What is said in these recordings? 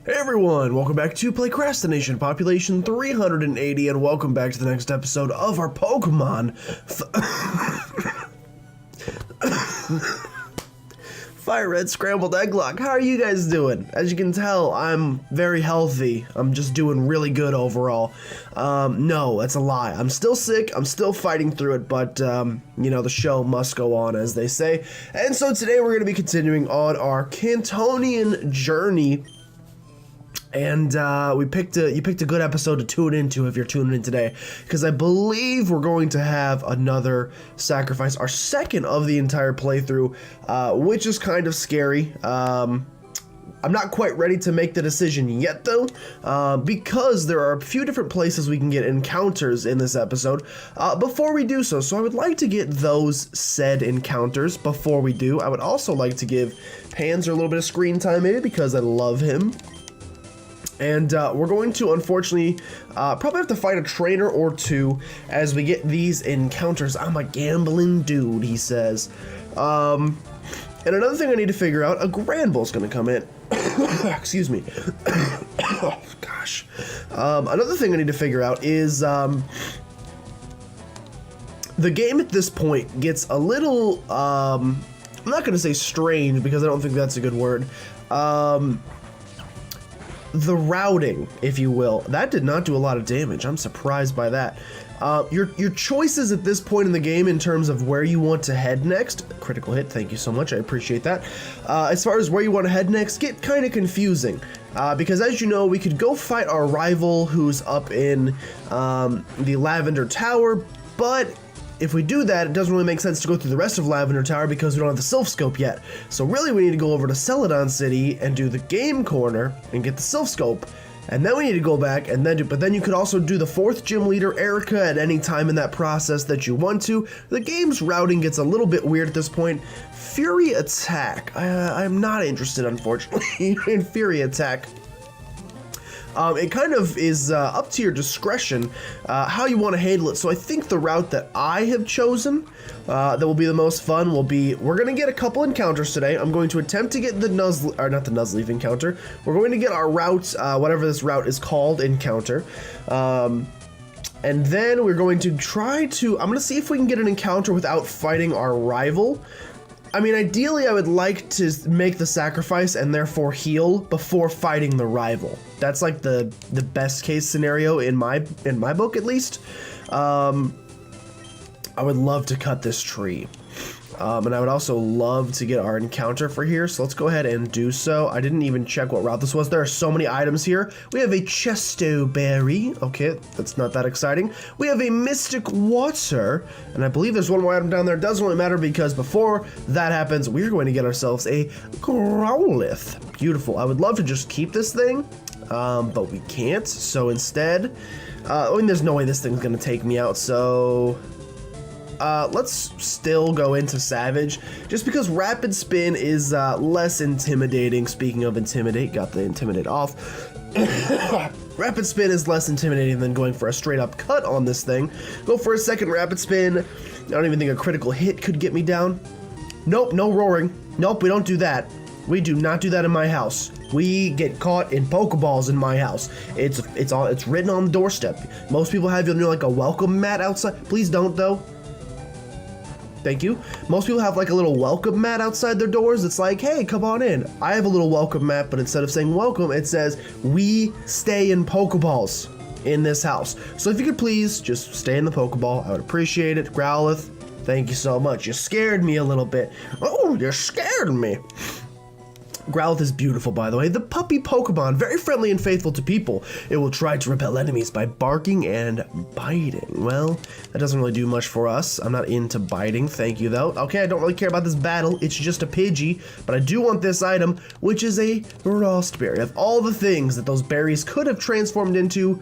Hey everyone, welcome back to PlaycrastiNation, population 380, and welcome back to the next episode of our Pokemon Fire Red Scrambled Egglocke. How are you guys doing? As you can tell, I'm very healthy. I'm just doing really good overall. No, that's a lie. I'm still sick, I'm still fighting through it, but, you know, the show must go on, as they say. And so today we're going to be continuing on our Cantonian journey. And you picked a good episode to tune into if you're tuning in today, because I believe we're going to have another sacrifice, our second of the entire playthrough, which is kind of scary. I'm not quite ready to make the decision yet, though, because there are a few different places we can get encounters in this episode before we do so. So I would like to get those said encounters before we do. I would also like to give Panzer a little bit of screen time, maybe, because I love him. And we're going to, unfortunately, probably have to fight a trainer or two as we get these encounters. I'm a gambling dude, he says. And another thing I need to figure out, a Granbull's going to come in. Excuse me. Oh, gosh. Another thing I need to figure out is the game at this point gets a little, I'm not going to say strange because I don't think that's a good word. The routing, if you will, that did not do a lot of damage. I'm surprised by that. Your choices at this point in the game in terms of where you want to head next, critical hit, thank you so much, I appreciate that. As far as where you want to head next, get kind of confusing. Because as you know, we could go fight our rival who's up in the Lavender Tower, but if we do that, it doesn't really make sense to go through the rest of Lavender Tower because we don't have the Sylph Scope yet. So really we need to go over to Celadon City and do the game corner and get the Sylph Scope. And then we need to go back and then but then you could also do the 4th gym leader, Erica, at any time in that process that you want to. The game's routing gets a little bit weird at this point. Fury Attack. I'm not interested, unfortunately, in Fury Attack. It kind of is up to your discretion how you want to handle it. So I think the route that I have chosen that will be the most fun will be, we're going to get a couple encounters today. I'm going to attempt to get the Nuzleaf, or not the Nuzleaf encounter. We're going to get our route, whatever this route is called, encounter. And then we're going to try to, I'm going to see if we can get an encounter without fighting our rival. I mean, ideally, I would like to make the sacrifice and therefore heal before fighting the rival. That's like the best case scenario in my book, at least. I would love to cut this tree. And I would also love to get our encounter for here, so let's go ahead and do so. I didn't even check what route this was. There are so many items here. We have a Chesto Berry. Okay, that's not that exciting. We have a Mystic Water, and I believe there's one more item down there. It doesn't really matter because before that happens, we're going to get ourselves a Growlithe. Beautiful. I would love to just keep this thing, but we can't. So instead, I mean, there's no way this thing's going to take me out, so let's still go into Savage, just because Rapid Spin is less intimidating. Speaking of intimidate, got the intimidate off. Rapid Spin is less intimidating than going for a straight up cut on this thing. Go for a second Rapid Spin. I don't even think a critical hit could get me down. Nope, no roaring. Nope, we don't do that. We do not do that in my house. We get caught in Pokeballs in my house. It's written on the doorstep. Most people have, you know, like a welcome mat outside. Please don't, though. Thank you. Most people have like a little welcome mat outside their doors. It's like, hey, come on in. I have a little welcome mat, but instead of saying welcome, it says, we stay in Pokeballs in this house. So if you could please just stay in the Pokeball, I would appreciate it. Growlithe, thank you so much. You scared me a little bit. Oh, you scared me. Growlithe is beautiful, by the way. The puppy Pokemon, very friendly and faithful to people. It will try to repel enemies by barking and biting. Well, that doesn't really do much for us. I'm not into biting, thank you though. Okay, I don't really care about this battle. It's just a Pidgey, but I do want this item, which is a Frost Berry. Of all the things that those berries could have transformed into,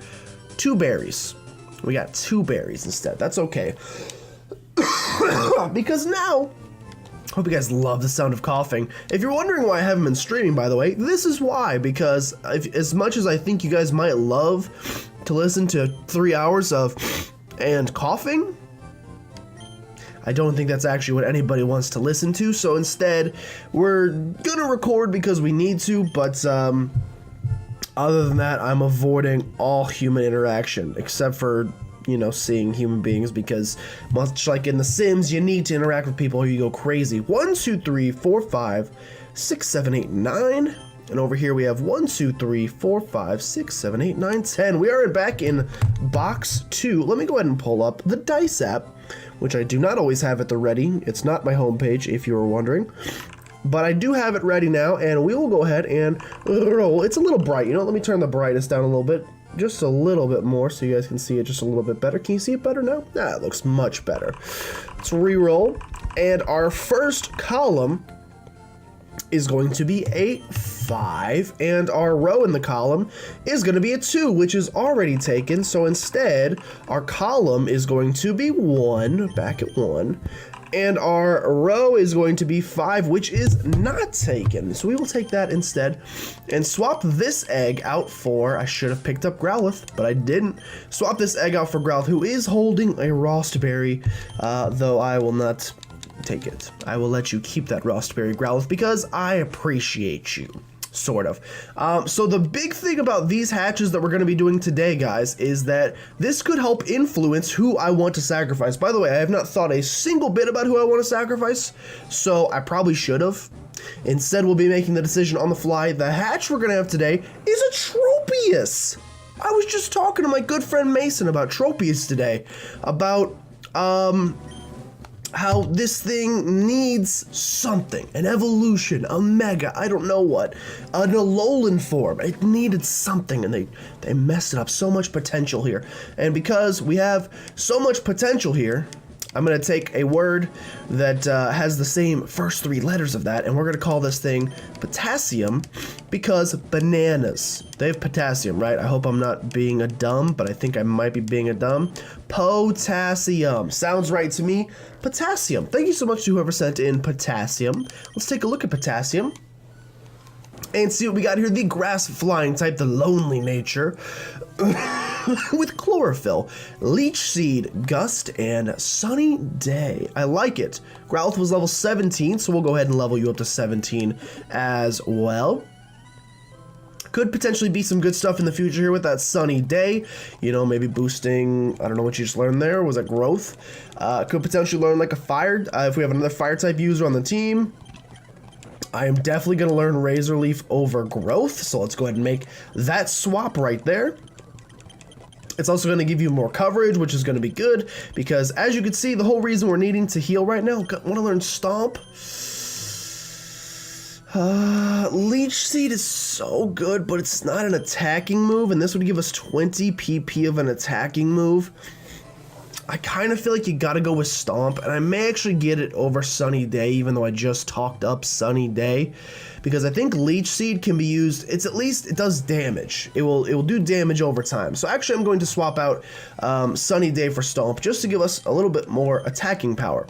2 berries. We got 2 berries instead. That's okay. Because now, hope you guys love the sound of coughing. If you're wondering why I haven't been streaming, by the way, this is why. Because as much as I think you guys might love to listen to 3 hours of and coughing, I don't think that's actually what anybody wants to listen to. So instead, we're gonna record because we need to, but Other than that, I'm avoiding all human interaction, except for, you know, seeing human beings, because much like in The Sims, you need to interact with people or you go crazy. 1, 2, 3, 4, 5, 6, 7, 8, 9. And over here we have 1, 2, 3, 4, 5, 6, 7, 8, 9, 10. We are back in box 2. Let me go ahead and pull up the Dice app, which I do not always have at the ready. It's not my homepage, if you were wondering. But I do have it ready now, and we will go ahead and roll. It's a little bright, you know, let me turn the brightness down a little bit. Just a little bit more so you guys can see it just a little bit better. Can you see it better now? Ah, it looks much better. Let's re-roll. And our first column is going to be a 5, and our row in the column is going to be a 2, which is already taken. So instead, our column is going to be 1, back at 1, and our row is going to be 5, which is not taken. So we will take that instead and swap this egg out for, I should have picked up Growlithe, but I didn't. Swap this egg out for Growlithe, who is holding a Rostberry, though I will not take it. I will let you keep that Rostberry, Growlithe, because I appreciate you. Sort of. So the big thing about these hatches that we're going to be doing today, guys, is that this could help influence who I want to sacrifice. By the way, I have not thought a single bit about who I want to sacrifice, so I probably should have. Instead, we'll be making the decision on the fly. The hatch we're going to have today is a Tropius. I was just talking to my good friend Mason about Tropius today, about how this thing needs something, an evolution, a mega, I don't know what, an Alolan form. It needed something, and they messed it up. So much potential here. And because we have so much potential here, I'm going to take a word that has the same first 3 letters of that, and we're going to call this thing potassium, because bananas, they have potassium, right? I hope I'm not being a dumb, but I think I might be being a dumb. Potassium. Sounds right to me. Potassium. Thank you so much to whoever sent in potassium. Let's take a look at potassium and see what we got here. The grass flying type, the lonely nature, with chlorophyll, leech seed, gust, and sunny day. I like it. Growlithe was level 17, so we'll go ahead and level you up to 17 as well. Could potentially be some good stuff in the future here with that sunny day. You know, maybe boosting, I don't know what you just learned there. Was it growth? Could potentially learn like a fire, if we have another fire type user on the team. I am definitely going to learn Razor Leaf over growth, so let's go ahead and make that swap right there. It's also going to give you more coverage, which is going to be good, because as you can see, the whole reason we're needing to heal right now, want to learn Stomp. Leech Seed is so good, but it's not an attacking move, and this would give us 20 PP of an attacking move. I kind of feel like you gotta go with Stomp, and I may actually get it over Sunny Day, even though I just talked up Sunny Day, because I think Leech Seed can be used. It's at least, it does damage. It will do damage over time. So actually, I'm going to swap out Sunny Day for Stomp, just to give us a little bit more attacking power.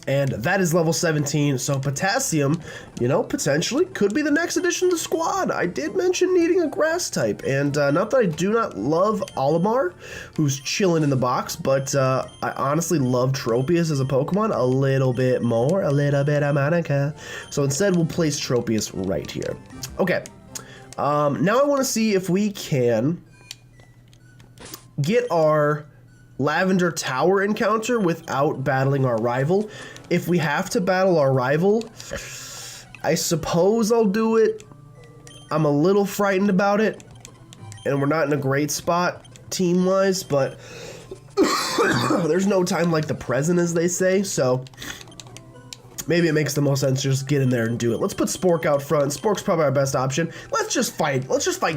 And that is level 17, so potassium, you know, potentially could be the next addition to the squad. I did mention needing a grass type, and not that I do not love Olimar, who's chilling in the box, but I honestly love Tropius as a Pokemon a little bit more, a little bit of Monica. So instead, we'll place Tropius right here. Okay, now I want to see if we can get our Lavender Tower encounter without battling our rival. If we have to battle our rival, I suppose I'll do it. I'm a little frightened about it, and we're not in a great spot team-wise, but there's no time like the present, as they say, so maybe it makes the most sense to just get in there and do it. Let's put Spork out front. Spork's probably our best option. Let's just fight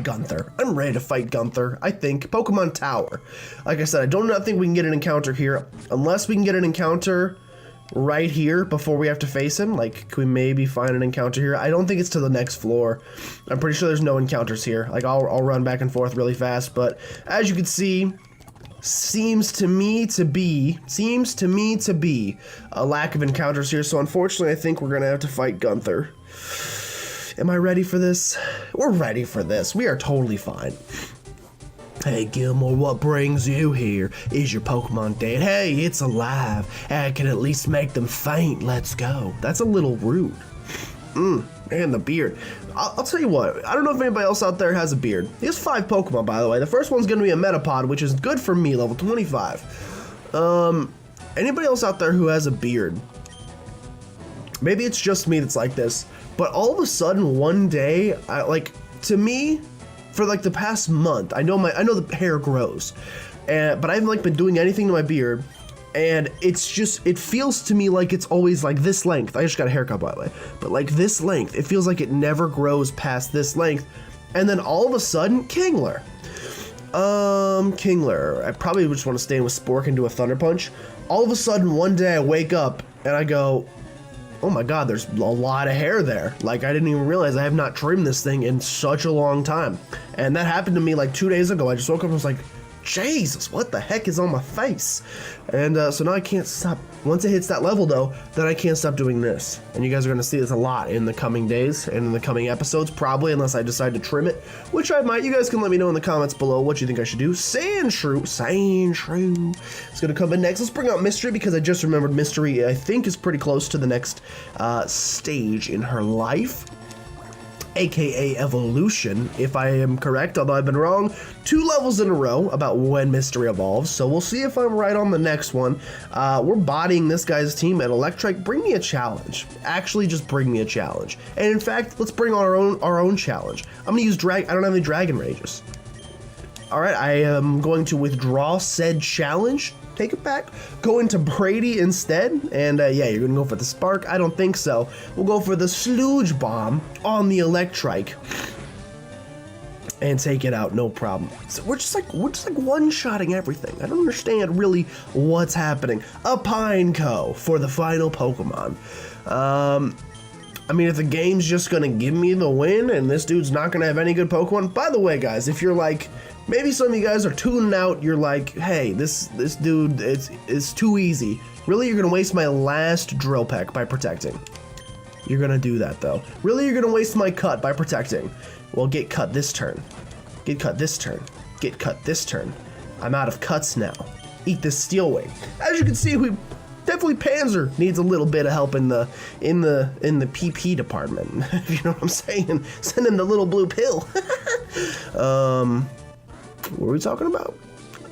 Gunther. I'm ready to fight Gunther, I think. Pokemon Tower. Like I said, I do not think we can get an encounter here. Unless we can get an encounter right here before we have to face him. Like, can we maybe find an encounter here? I don't think it's to the next floor. I'm pretty sure there's no encounters here. Like, I'll run back and forth really fast. But as you can see, seems to me to be a lack of encounters here, so unfortunately I think we're gonna have to fight Gunther. Am I ready for this? We're ready for this. We are totally fine. Hey Gilmore, what brings you here? Is your Pokemon dead? Hey, it's alive. I can at least make them faint. Let's go. That's a little rude. Man, the beard. I'll tell you what, I don't know if anybody else out there has a beard. He has 5 Pokemon, by the way. The first one's going to be a Metapod, which is good for me, level 25. Anybody else out there who has a beard? Maybe it's just me that's like this, but all of a sudden one day, to me, for like the past month, I know the hair grows, but I haven't like been doing anything to my beard. And it feels to me like it's always like this length. I just got a haircut, by the way. But like this length, it feels like it never grows past this length. And then all of a sudden, Kingler. Kingler. I probably just want to stay in with Spork and do a Thunder Punch. All of a sudden, one day I wake up and I go, oh my God, there's a lot of hair there. Like, I didn't even realize I have not trimmed this thing in such a long time. And that happened to me like 2 days ago. I just woke up and was like, Jesus, what the heck is on my face? And so now I can't stop. Once it hits that level though, then I can't stop doing this. And you guys are gonna see this a lot in the coming days and in the coming episodes, probably, unless I decide to trim it, which I might. You guys can let me know in the comments below what you think I should do. Sandshrew is gonna come in next. Let's bring out Mystery, because I just remembered Mystery, I think, is pretty close to the next stage in her life. AKA evolution, if I am correct, although I've been wrong 2 levels in a row about when Mystery evolves, so we'll see if I'm right on the next one. We're bodying this guy's team at Electrike. Bring me a challenge. Actually, just bring me a challenge. And in fact, let's bring on our own challenge. I'm gonna use I don't have any Dragon Rages. Alright, I am going to withdraw said challenge. Take it back. Go into Brady instead. And yeah, you're gonna go for the Spark? I don't think so. We'll go for the Sludge Bomb on the Electrike and take it out, no problem. So we're just like one-shotting everything. I don't understand really what's happening. A Pineco for the final Pokemon. I mean, if the game's just gonna give me the win and this dude's not gonna have any good Pokemon. By the way, guys, if you're like, maybe some of you guys are tuning out, you're like, hey, this dude is too easy. Really, you're gonna waste my last Drill Peck by protecting. You're gonna do that though. Really, you're gonna waste my cut by protecting. Well, get cut this turn. Get cut this turn. Get cut this turn. I'm out of cuts now. Eat this Steel Wing. As you can see, we definitely Panzer needs a little bit of help in the PP department. If you know what I'm saying. Send him the little blue pill. What were we talking about?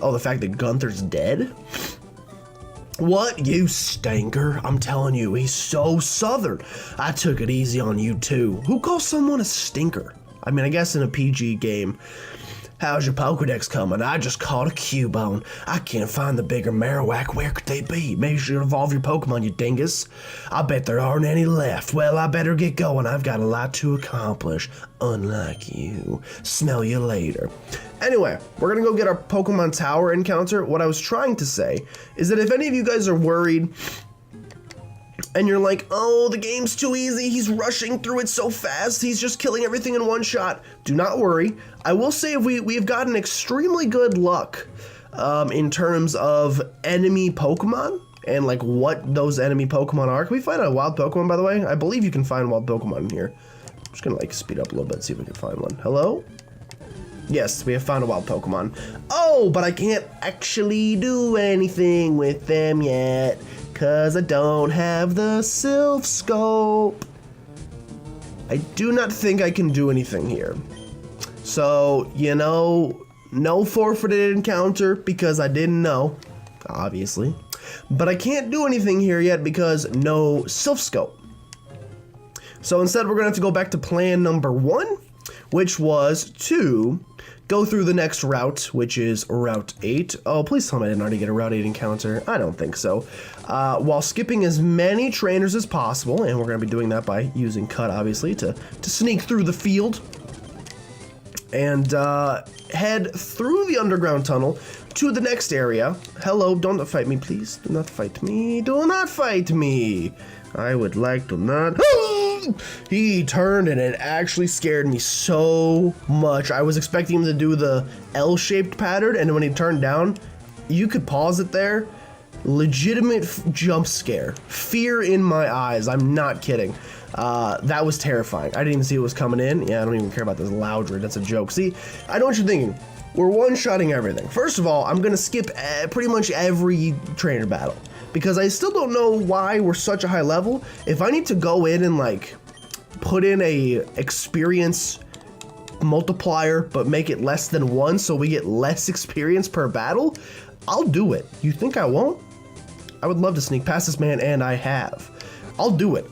Oh, the fact that Gunther's dead? What, you stinker? I'm telling you, he's so southern. I took it easy on you too. Who calls someone a stinker? I mean, I guess in a PG game. How's your Pokedex coming? I just caught a Cubone. I can't find the bigger Marowak. Where could they be? Maybe you should evolve your Pokemon, you dingus. I bet there aren't any left. Well, I better get going. I've got a lot to accomplish. Unlike you. Smell you later. Anyway, we're gonna go get our Pokemon Tower encounter. What I was trying to say is that if any of you guys are worried and you're like, oh, the game's too easy, he's rushing through it so fast, he's just killing everything in one shot, do not worry. I will say we've gotten extremely good luck in terms of enemy Pokemon and like what those enemy Pokemon are. Can we find a wild Pokemon, by the way? I believe you can find wild Pokemon in here. I'm just gonna like speed up a little bit, see if we can find one. Hello? Yes, we have found a wild Pokemon. Oh, but I can't actually do anything with them yet, cause I don't have the Sylph Scope. I do not think I can do anything here. So, you know, no forfeited encounter because I didn't know, obviously. But I can't do anything here yet because no Sylph Scope. So instead we're gonna have to go back to plan number 1, which was to go through the next route, which is Route 8. Oh, please tell me I didn't already get a Route 8 encounter. I don't think so. While skipping as many trainers as possible, and we're going to be doing that by using Cut, obviously, to sneak through the field. And head through the underground tunnel to the next area. Hello, don't fight me, please. Do not fight me. Do not fight me. I would like to not. He turned and it actually scared me so much. I was expecting him to do the L-shaped pattern, and when he turned down, you could pause it there. Legitimate jump scare. Fear in my eyes. I'm not kidding. That was terrifying. I didn't even see it was coming in. Yeah, I don't even care about this Loudred. That's a joke. See, I know what you're thinking. We're one-shotting everything. First of all, I'm going to skip pretty much every trainer battle because I still don't know why we're such a high level. If I need to go in and like put in a experience multiplier, but make it less than 1 so we get less experience per battle, I'll do it. You think I won't? I would love to sneak past this man, and I have. I'll do it.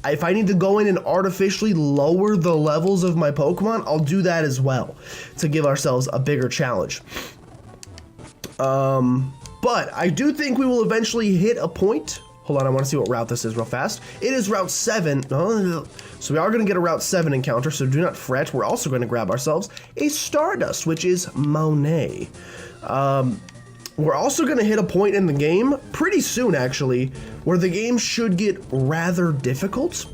If I need to go in and artificially lower the levels of my Pokemon, I'll do that as well to give ourselves a bigger challenge. But I do think we will eventually hit a point. Hold on, I want to see what route this is real fast. It is Route 7. So we are going to get a Route 7 encounter, so do not fret. We're also going to grab ourselves a Stardust, which is Monet. We're also going to hit a point in the game, pretty soon actually, where the game should get rather difficult.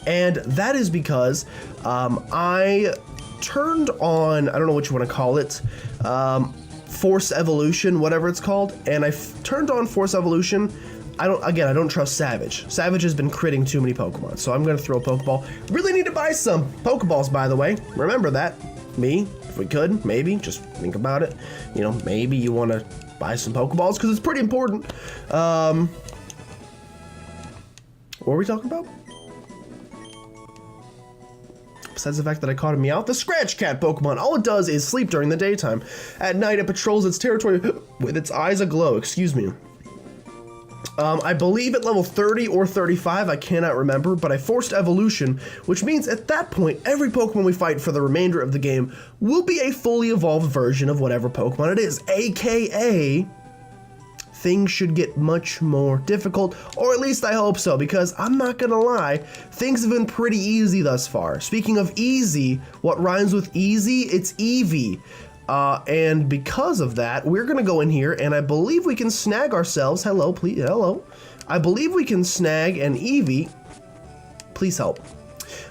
And that is because I turned on, I don't know what you want to call it, Force Evolution, whatever it's called, and I turned on Force Evolution. I don't trust Savage. Savage has been critting too many Pokemon, so I'm gonna throw a Pokeball. Really need to buy some Pokeballs, by the way. Remember that. Me, if we could, maybe, just think about it. You know, maybe you wanna buy some Pokeballs, because it's pretty important. What were we talking about? Besides the fact that I caught a Meowth, the Scratch Cat Pokemon, all it does is sleep during the daytime. At night, it patrols its territory with its eyes aglow, excuse me. I believe at level 30 or 35, I cannot remember, but I forced evolution, which means at that point, every Pokemon we fight for the remainder of the game will be a fully evolved version of whatever Pokemon it is, aka things should get much more difficult, or at least I hope so, because I'm not gonna lie, things have been pretty easy thus far. Speaking of easy, what rhymes with easy? It's Eevee. And because of that, we're gonna go in here, and I believe we can snag ourselves, hello, please, hello. I believe we can snag an Eevee, please help.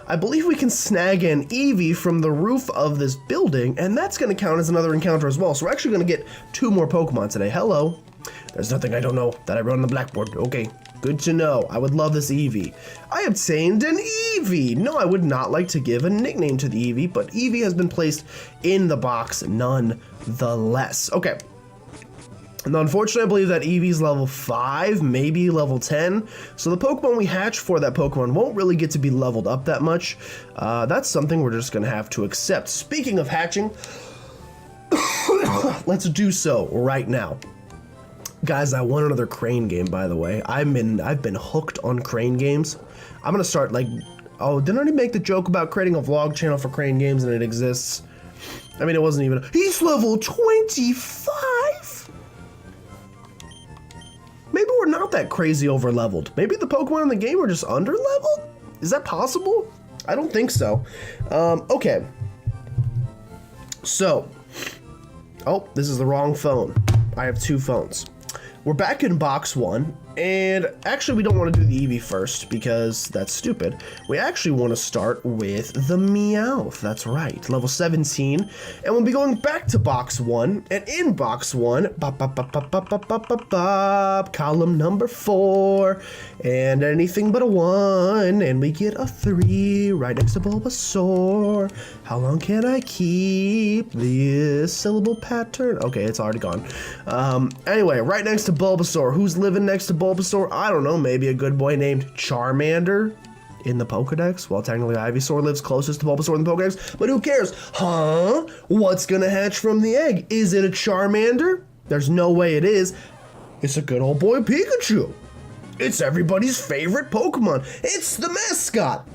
I believe we can snag an Eevee from the roof of this building, and that's gonna count as another encounter as well. So we're actually gonna get 2 more Pokemon today, hello. There's nothing I don't know that I wrote on the blackboard. Okay, good to know. I would love this Eevee. I obtained an Eevee. No, I would not like to give a nickname to the Eevee, but Eevee has been placed in the box nonetheless. Okay. And unfortunately, I believe that Eevee's level 5, maybe level 10. So the Pokemon we hatch for that Pokemon won't really get to be leveled up that much. That's something we're just going to have to accept. Speaking of hatching, let's do so right now. Guys, I want another Crane game, by the way. I've been hooked on Crane games. I'm gonna start like, oh, didn't I already make the joke about creating a vlog channel for Crane games and it exists? I mean, it wasn't even, he's level 25? Maybe we're not that crazy over leveled. Maybe the Pokemon in the game are just under leveled? Is that possible? I don't think so. Okay. So, oh, this is the wrong phone. I have 2 phones. We're back in box 1, and actually we don't want to do the Eevee first because that's stupid. We actually want to start with the Meowth, that's right, level 17, and we'll be going back to box 1, and in box 1, column number 4, and anything but a 1, and we get a 3 right next to Bulbasaur. How long can I keep this syllable pattern? Okay, it's already gone. Anyway, right next to Bulbasaur. Who's living next to Bulbasaur? I don't know, maybe a good boy named Charmander in the Pokedex. Well, technically Ivysaur lives closest to Bulbasaur in the Pokedex, but who cares? Huh? What's gonna hatch from the egg? Is it a Charmander? There's no way it is. It's a good old boy Pikachu. It's everybody's favorite Pokemon. It's the mascot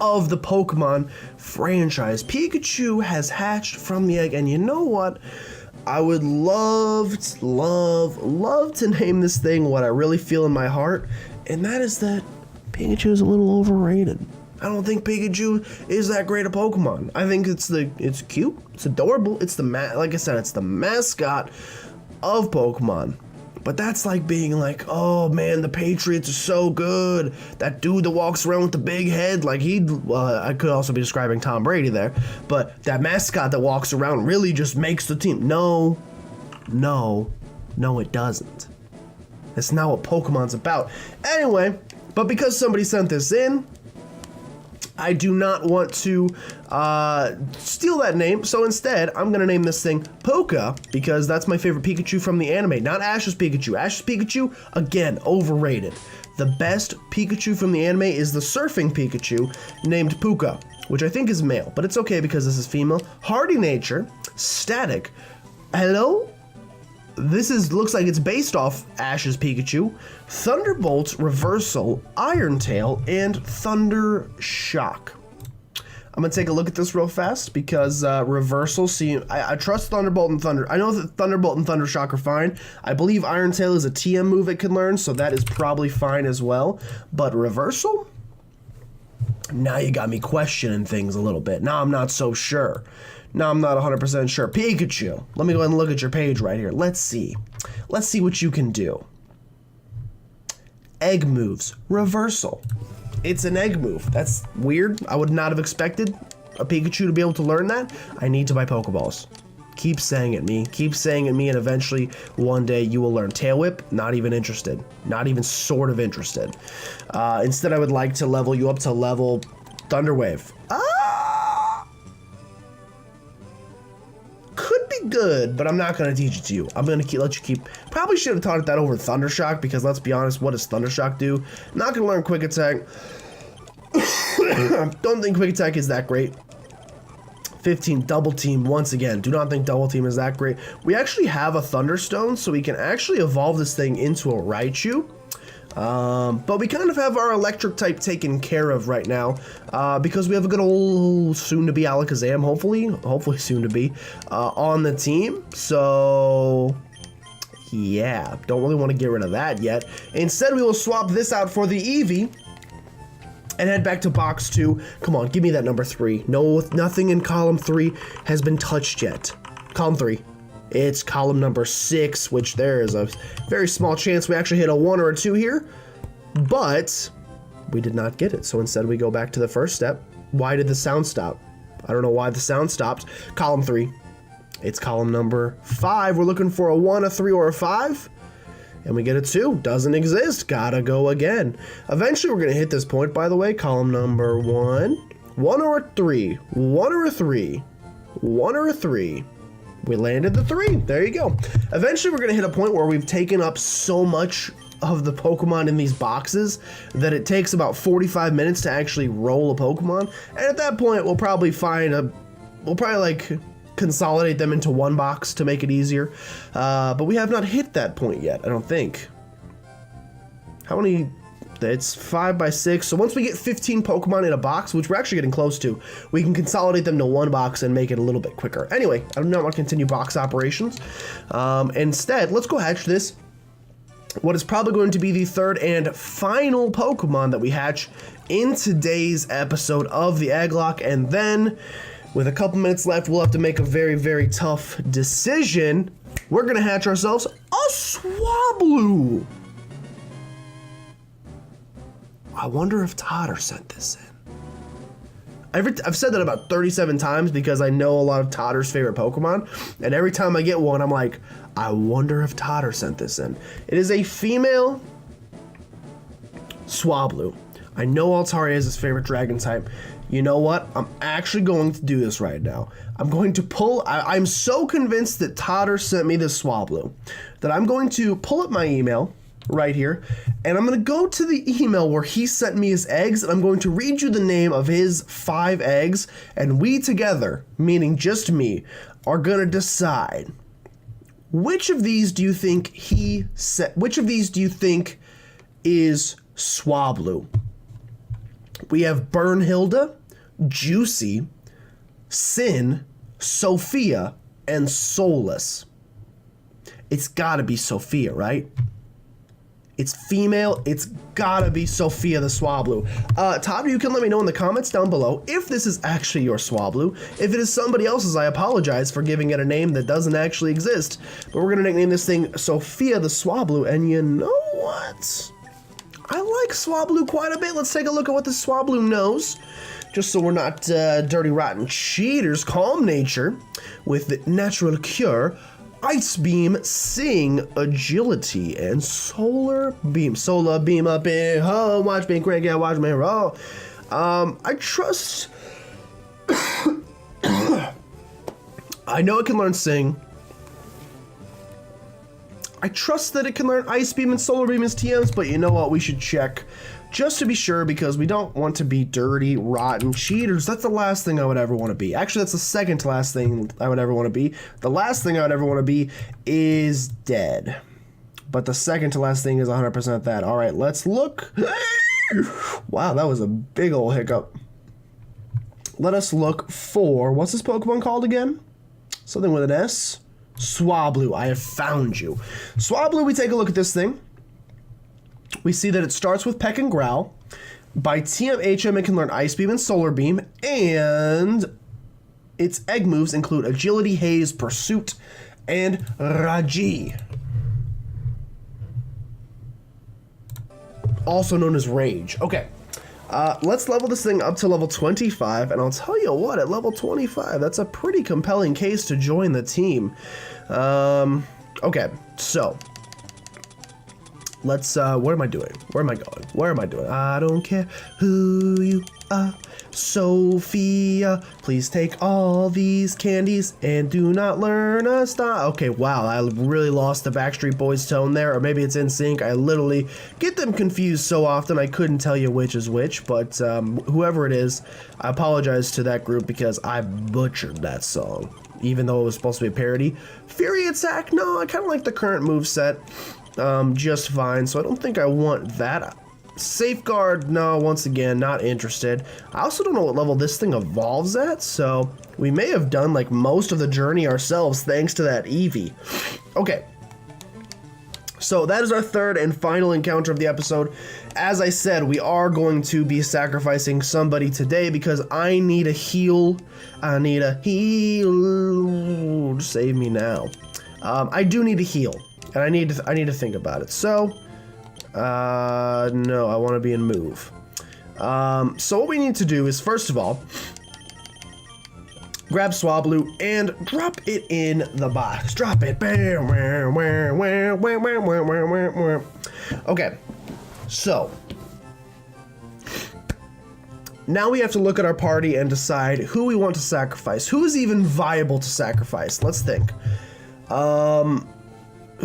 of the Pokemon franchise. Pikachu has hatched from the egg, and you know what? I would love to name this thing what I really feel in my heart, and that is that Pikachu is a little overrated. I don't think Pikachu is that great a Pokemon. I think it's cute, it's adorable, it's like I said, it's the mascot of Pokemon. But that's like being like, oh man, the Patriots are so good. That dude that walks around with the big head, like I could also be describing Tom Brady there, but that mascot that walks around really just makes the team. No, it doesn't. That's not what Pokemon's about. Anyway, but because somebody sent this in, I do not want to steal that name, so instead, I'm going to name this thing Poka, because that's my favorite Pikachu from the anime, not Ash's Pikachu. Ash's Pikachu, again, overrated. The best Pikachu from the anime is the surfing Pikachu named Puka, which I think is male, but it's okay because this is female. Hardy Nature, Static, hello? Looks like it's based off Ash's Pikachu, Thunderbolt, Reversal, Iron Tail, and Thunder Shock. I'm gonna take a look at this real fast because Reversal, I trust Thunderbolt and Thunder. I know that Thunderbolt and Thunder Shock are fine. I believe Iron Tail is a TM move it can learn, so that is probably fine as well. But Reversal? Now you got me questioning things a little bit. Now I'm not so sure. Now I'm not 100% sure. Pikachu, let me go ahead and look at your page right here. Let's see. Let's see what you can do. Egg moves. Reversal. It's an egg move. That's weird. I would not have expected a Pikachu to be able to learn that. I need to buy Pokeballs. Keep saying it, me. Keep saying it, me, and eventually one day you will learn Tail Whip. Not even interested. Not even sort of interested. Instead, I would like to level you up to level Thunder Wave. Could be good, but I'm not going to teach it to you. I'm going to let you keep... Probably should have taught it that over Thunder Shock, because let's be honest, what does Thunder Shock do? I'm not going to learn Quick Attack. I don't think Quick Attack is that great. 15, Double Team, once again. Do not think Double Team is that great. We actually have a Thunderstone, so we can actually evolve this thing into a Raichu. But we kind of have our electric type taken care of right now, because we have a good old soon-to-be Alakazam, hopefully soon-to-be, on the team. So, yeah, don't really want to get rid of that yet. Instead, we will swap this out for the Eevee and head back to box 2. Come on, give me that number 3. No, nothing in column 3 has been touched yet. Column 3. It's column number 6, which there is a very small chance we actually hit a 1 or a 2 here, but we did not get it. So instead we go back to the first step. Why did the sound stop? I don't know why the sound stopped. Column 3. It's column number 5. We're looking for a 1, a 3, or a 5. And we get a 2. Doesn't exist. Gotta go again. Eventually we're going to hit this point, by the way. Column number 1. 1 or a 3. 1 or a 3. 1 or a 3. We landed the 3. There you go. Eventually, we're going to hit a point where we've taken up so much of the Pokemon in these boxes that it takes about 45 minutes to actually roll a Pokemon. And at that point, we'll probably like consolidate them into one box to make it easier. But we have not hit that point yet, I don't think. How many... It's 5 by 6. So once we get 15 Pokemon in a box, which we're actually getting close to, we can consolidate them to one box and make it a little bit quicker. Anyway, I do not want to continue box operations. Instead, let's go hatch this. What is probably going to be the third and final Pokemon that we hatch in today's episode of the Egglocke. And then, with a couple minutes left, we'll have to make a very, very tough decision. We're going to hatch ourselves a Swablu. I wonder if Totter sent this in. I've said that about 37 times because I know a lot of Totter's favorite Pokemon, and every time I get one, I'm like, I wonder if Totter sent this in. It is a female Swablu. I know Altaria is his favorite dragon type. You know what? I'm actually going to do this right now. I'm going to pull... I'm so convinced that Totter sent me this Swablu that I'm going to pull up my email right here, and I'm going to go to the email where he sent me his eggs, and I'm going to read you the name of his 5 eggs, and we together, meaning just me, are going to decide which of these do you think he sent, which of these do you think is Swablu? We have Burnhilda, Juicy, Sin, Sophia, and Soulless. It's gotta be Sophia, right? It's female. It's gotta be Sophia the Swablu. Todd, you can let me know in the comments down below if this is actually your Swablu. If it is somebody else's, I apologize for giving it a name that doesn't actually exist. But we're gonna nickname this thing Sophia the Swablu, and you know what? I like Swablu quite a bit. Let's take a look at what the Swablu knows. Just so we're not dirty, rotten cheaters. Calm Nature with the Natural Cure, Ice Beam, Sing, Agility, and Solar Beam. Solar Beam up in ho, watch me crank, yeah, watch me roll. I trust... I know it can learn Sing. I trust that it can learn Ice Beam and Solar Beam as TMs, but you know what? We should check just to be sure because we don't want to be dirty, rotten cheaters. That's the last thing I would ever want to be. Actually, that's the second to last thing I would ever want to be. The last thing I would ever want to be is dead. But the second to last thing is 100% that. All right, let's look. Wow, that was a big old hiccup. Let us look for, what's this Pokemon called again? Something with an S? Swablu, I have found you. Swablu, we take a look at this thing. We see that it starts with Peck and Growl. By TM-HM, it can learn Ice Beam and Solar Beam, and its egg moves include Agility, Haze, Pursuit, and Raji. Also known as Rage. Okay. Let's level this thing up to level 25, and I'll tell you what, at level 25, that's a pretty compelling case to join the team. Okay, so, let's, what am I doing? Where am I going? Where am I doing? I don't care who you are, Sophia, please take all these candies and do not learn a stop. Okay, wow, I really lost the Backstreet Boys tone there, or maybe it's NSYNC. I literally get them confused so often I couldn't tell you which is which, but whoever it is, I apologize to that group because I butchered that song, even though it was supposed to be a parody. Fury Attack, no, I kind of like the current moveset just fine, so I don't think I want that. Safeguard, no, once again, not interested. I also don't know what level this thing evolves at, so we may have done like most of the journey ourselves thanks to that Eevee. Okay, so that is our third and final encounter of the episode. As I said, we are going to be sacrificing somebody today because I need a heal. I need a heal. Save me now. I do need a heal, and I need to think about it. So. No, I want to be in move. So what we need to do is, first of all, grab Swablu and drop it in the box. Drop it. Okay, so now we have to look at our party and decide who we want to sacrifice. Who is even viable to sacrifice? Let's think.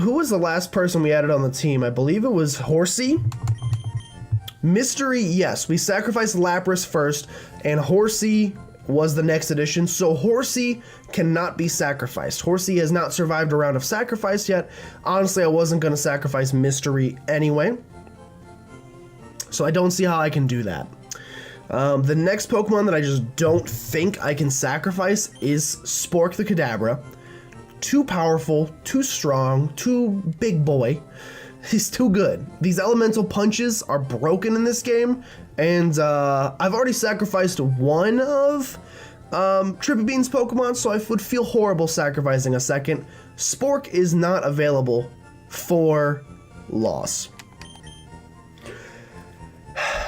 Who was the last person we added on the team? I believe it was Horsey. Mystery, yes. We sacrificed Lapras first, and Horsey was the next addition. So Horsey cannot be sacrificed. Horsey has not survived a round of sacrifice yet. Honestly, I wasn't going to sacrifice Mystery anyway. So I don't see how I can do that. The next Pokemon that I just don't think I can sacrifice is Spork the Kadabra. Too powerful, too strong, too big boy. He's too good. These elemental punches are broken in this game, and I've already sacrificed one of Trippy Bean's Pokemon, so I would feel horrible sacrificing a second. Spork is not available for loss.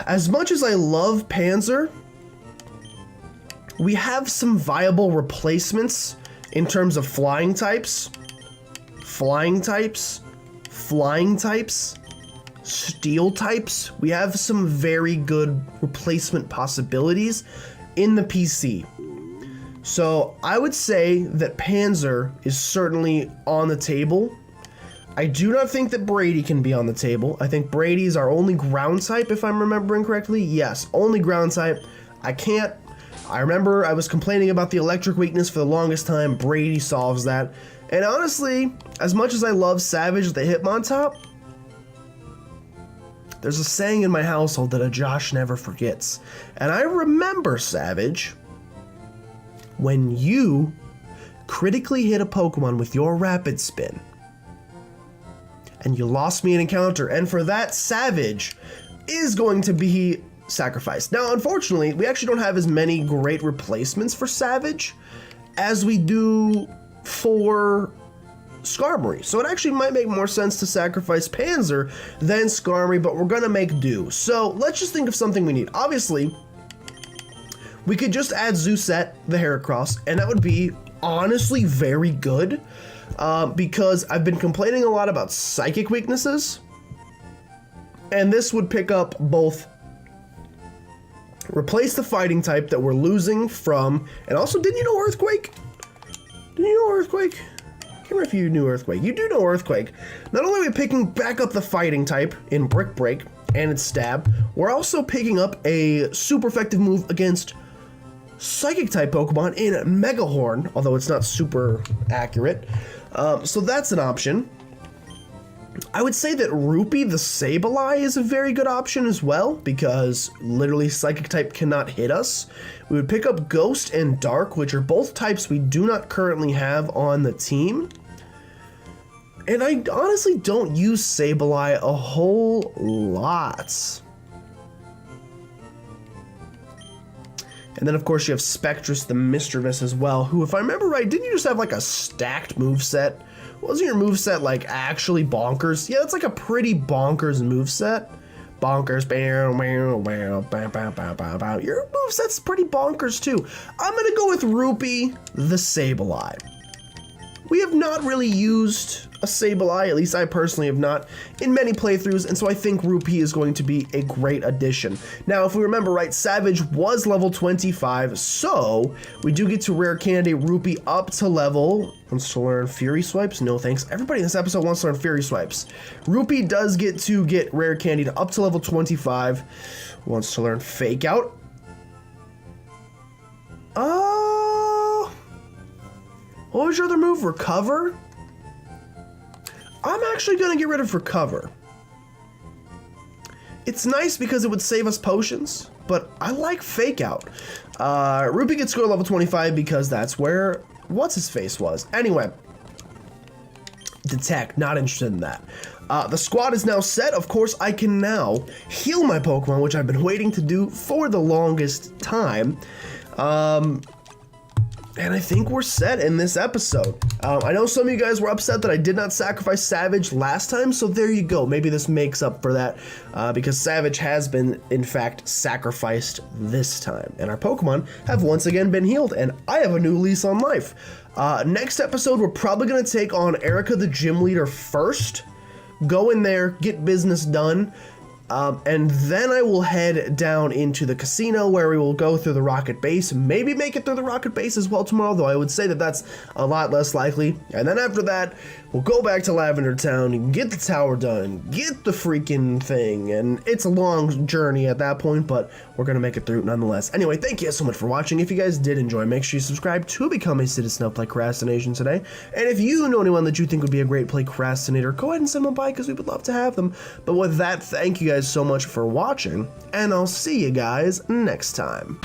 As much as I love Panzer, we have some viable replacements in terms of flying types, steel types. We have some very good replacement possibilities in the PC. So I would say that Panzer is certainly on the table. I do not think that Brady can be on the table. I think Brady is our only ground type, if I'm remembering correctly. Yes, only ground type. I remember I was complaining about the electric weakness for the longest time. Brady solves that. And honestly, as much as I love Savage with the Hitmontop, there's a saying in my household that a Josh never forgets. And I remember, Savage, when you critically hit a Pokemon with your Rapid Spin, and you lost me an encounter, and for that, Savage is going to be sacrificed. Now, unfortunately, we actually don't have as many great replacements for Savage as we do for Skarmory. So it actually might make more sense to sacrifice Panzer than Skarmory, but we're gonna make do. So let's just think of something we need. Obviously, we could just add Zuset, the Heracross, and that would be honestly very good because I've been complaining a lot about psychic weaknesses, and this would pick up both replace the fighting type that we're losing from, and also, didn't you know Earthquake? Didn't you know Earthquake? I can't remember if you knew Earthquake. You do know Earthquake. Not only are we picking back up the fighting type in Brick Break and its stab, we're also picking up a super effective move against Psychic type Pokemon in Megahorn, although it's not super accurate. So that's an option. I would say that Rupee the Sableye is a very good option as well, because literally Psychic type cannot hit us. We would pick up Ghost and Dark, which are both types we do not currently have on the team. And I honestly don't use Sableye a whole lot. And then, of course, you have Spectrus the Mischievous as well, who, if I remember right, didn't you just have, like, a stacked moveset? Wasn't your moveset, like, actually bonkers? Yeah, that's, like, a pretty bonkers moveset. Bonkers. Your moveset's pretty bonkers, too. I'm gonna go with Rupee the Sableye. We have not really used a Sableye, at least I personally have not, in many playthroughs, and so I think Rupee is going to be a great addition. Now, if we remember right, Savage was level 25, so we do get to rare candidate Rupee up to level, wants to learn Fury Swipes? No thanks. Everybody in this episode wants to learn Fury Swipes. Rupee does get to get rare candidate up to level 25, wants to learn Fake Out. What was your other move? Recover? I'm actually going to get rid of Recover. It's nice because it would save us potions, but I like Fake Out. Rupee gets score level 25 because that's where What's-His-Face was. Anyway, Detect, not interested in that. The squad is now set. Of course, I can now heal my Pokemon, which I've been waiting to do for the longest time. And I think we're set in this episode. I know some of you guys were upset that I did not sacrifice Savage last time, so there you go. Maybe this makes up for that, because Savage has been, in fact, sacrificed this time. And our Pokemon have once again been healed, and I have a new lease on life. Next episode, we're probably going to take on Erica, the gym leader, first. Go in there, get business done. And then I will head down into the casino where we will go through the rocket base, maybe make it through the rocket base as well tomorrow, though I would say that that's a lot less likely. And then after that, we'll go back to Lavender Town and get the tower done, get the freaking thing, and it's a long journey at that point, but we're going to make it through nonetheless. Anyway, thank you guys so much for watching. If you guys did enjoy, make sure you subscribe to become a citizen of PlaycrastiNation today. And if you know anyone that you think would be a great Playcrastinator, go ahead and send them by, because we would love to have them. But with that, thank you guys so much for watching, and I'll see you guys next time.